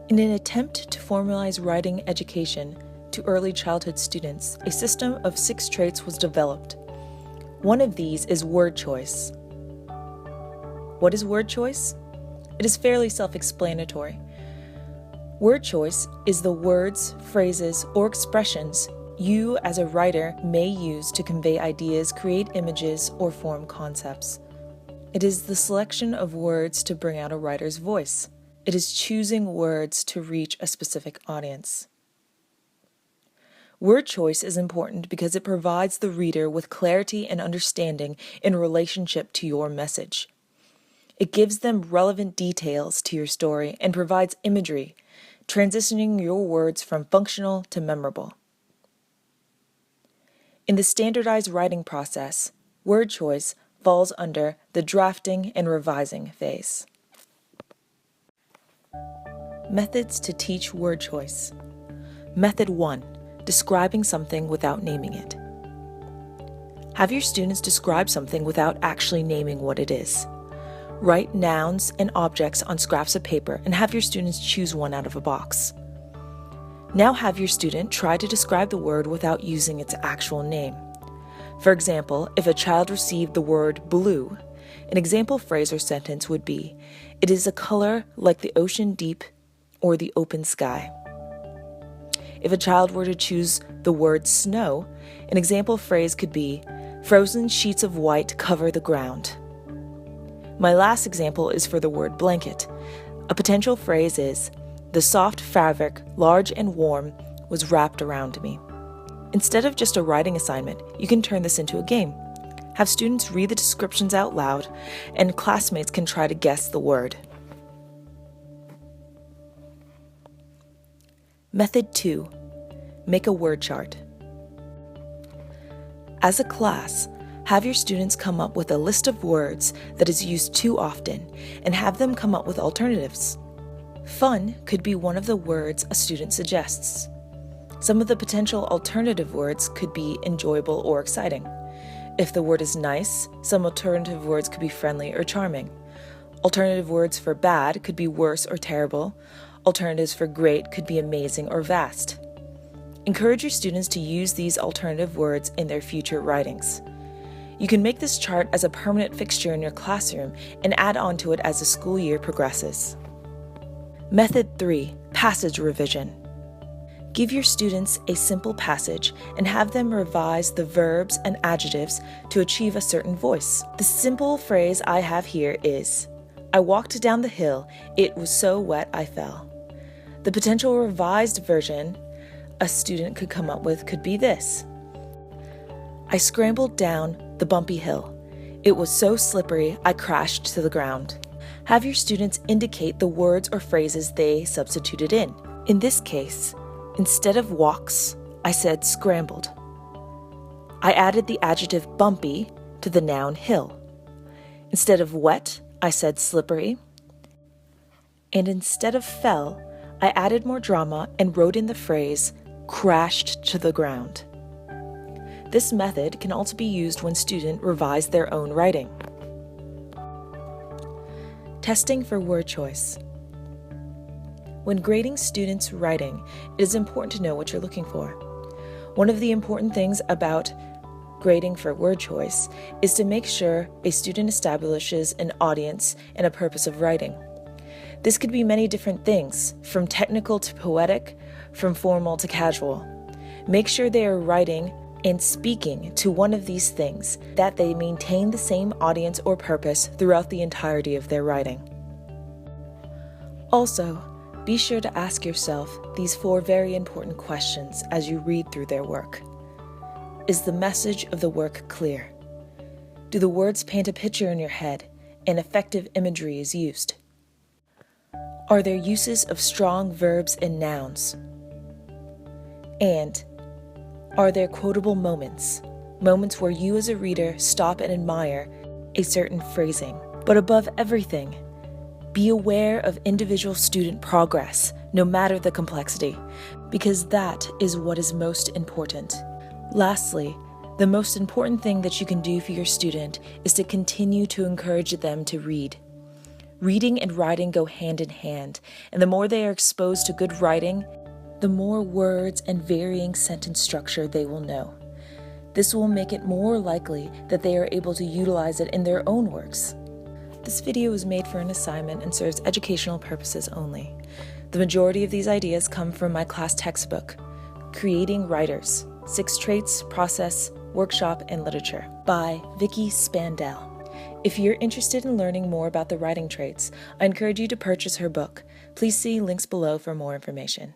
In an attempt to formalize writing education to early childhood students, a system of 6 traits was developed. One of these is word choice. What is word choice? It is fairly self-explanatory. Word choice is the words, phrases, or expressions you as a writer may use to convey ideas, create images, or form concepts. It is the selection of words to bring out a writer's voice. It is choosing words to reach a specific audience. Word choice is important because it provides the reader with clarity and understanding in relationship to your message. It gives them relevant details to your story and provides imagery, transitioning your words from functional to memorable. In the standardized writing process, word choice falls under the drafting and revising phase. Methods to teach word choice. Method 1. Describing something without naming it. Have your students describe something without actually naming what it is. Write nouns and objects on scraps of paper and have your students choose one out of a box. Now have your student try to describe the word without using its actual name. For example, if a child received the word blue, an example phrase or sentence would be, "It is a color like the ocean deep or the open sky." If a child were to choose the word snow, an example phrase could be, "Frozen sheets of white cover the ground." My last example is for the word blanket. A potential phrase is, "The soft fabric, large and warm, was wrapped around me." Instead of just a writing assignment, you can turn this into a game. Have students read the descriptions out loud, and classmates can try to guess the word. Method 2. Make a word chart. As a class, have your students come up with a list of words that is used too often and have them come up with alternatives. Fun could be one of the words a student suggests. Some of the potential alternative words could be enjoyable or exciting. If the word is nice, some alternative words could be friendly or charming. Alternative words for bad could be worse or terrible. Alternatives for great could be amazing or vast. Encourage your students to use these alternative words in their future writings. You can make this chart as a permanent fixture in your classroom and add on to it as the school year progresses. Method 3. Passage revision. Give your students a simple passage and have them revise the verbs and adjectives to achieve a certain voice. The simple phrase I have here is, "I walked down the hill, it was so wet I fell." The potential revised version a student could come up with could be this: "I scrambled down the bumpy hill. It was so slippery I crashed to the ground." Have your students indicate the words or phrases they substituted in. In this case, instead of walks, I said scrambled. I added the adjective bumpy to the noun hill. Instead of wet, I said slippery. And instead of fell, I added more drama and wrote in the phrase crashed to the ground. This method can also be used when students revise their own writing. Testing for word choice. When grading students' writing, it is important to know what you're looking for. One of the important things about grading for word choice is to make sure a student establishes an audience and a purpose of writing. This could be many different things, from technical to poetic, from formal to casual. Make sure they are writing and speaking to one of these things, that they maintain the same audience or purpose throughout the entirety of their writing. Also, be sure to ask yourself these 4 very important questions as you read through their work. Is the message of the work clear? Do the words paint a picture in your head and effective imagery is used? Are there uses of strong verbs and nouns? And are there quotable moments where you as a reader stop and admire a certain phrasing? But above everything, be aware of individual student progress, no matter the complexity, because that is what is most important. Lastly, the most important thing that you can do for your student is to continue to encourage them to read. Reading and writing go hand in hand, and the more they are exposed to good writing, the more words and varying sentence structure they will know. This will make it more likely that they are able to utilize it in their own works. This video was made for an assignment and serves educational purposes only. The majority of these ideas come from my class textbook, Creating Writers: 6 Traits, Process, Workshop, and Literature by Vicki Spandel. If you're interested in learning more about the writing traits, I encourage you to purchase her book. Please see links below for more information.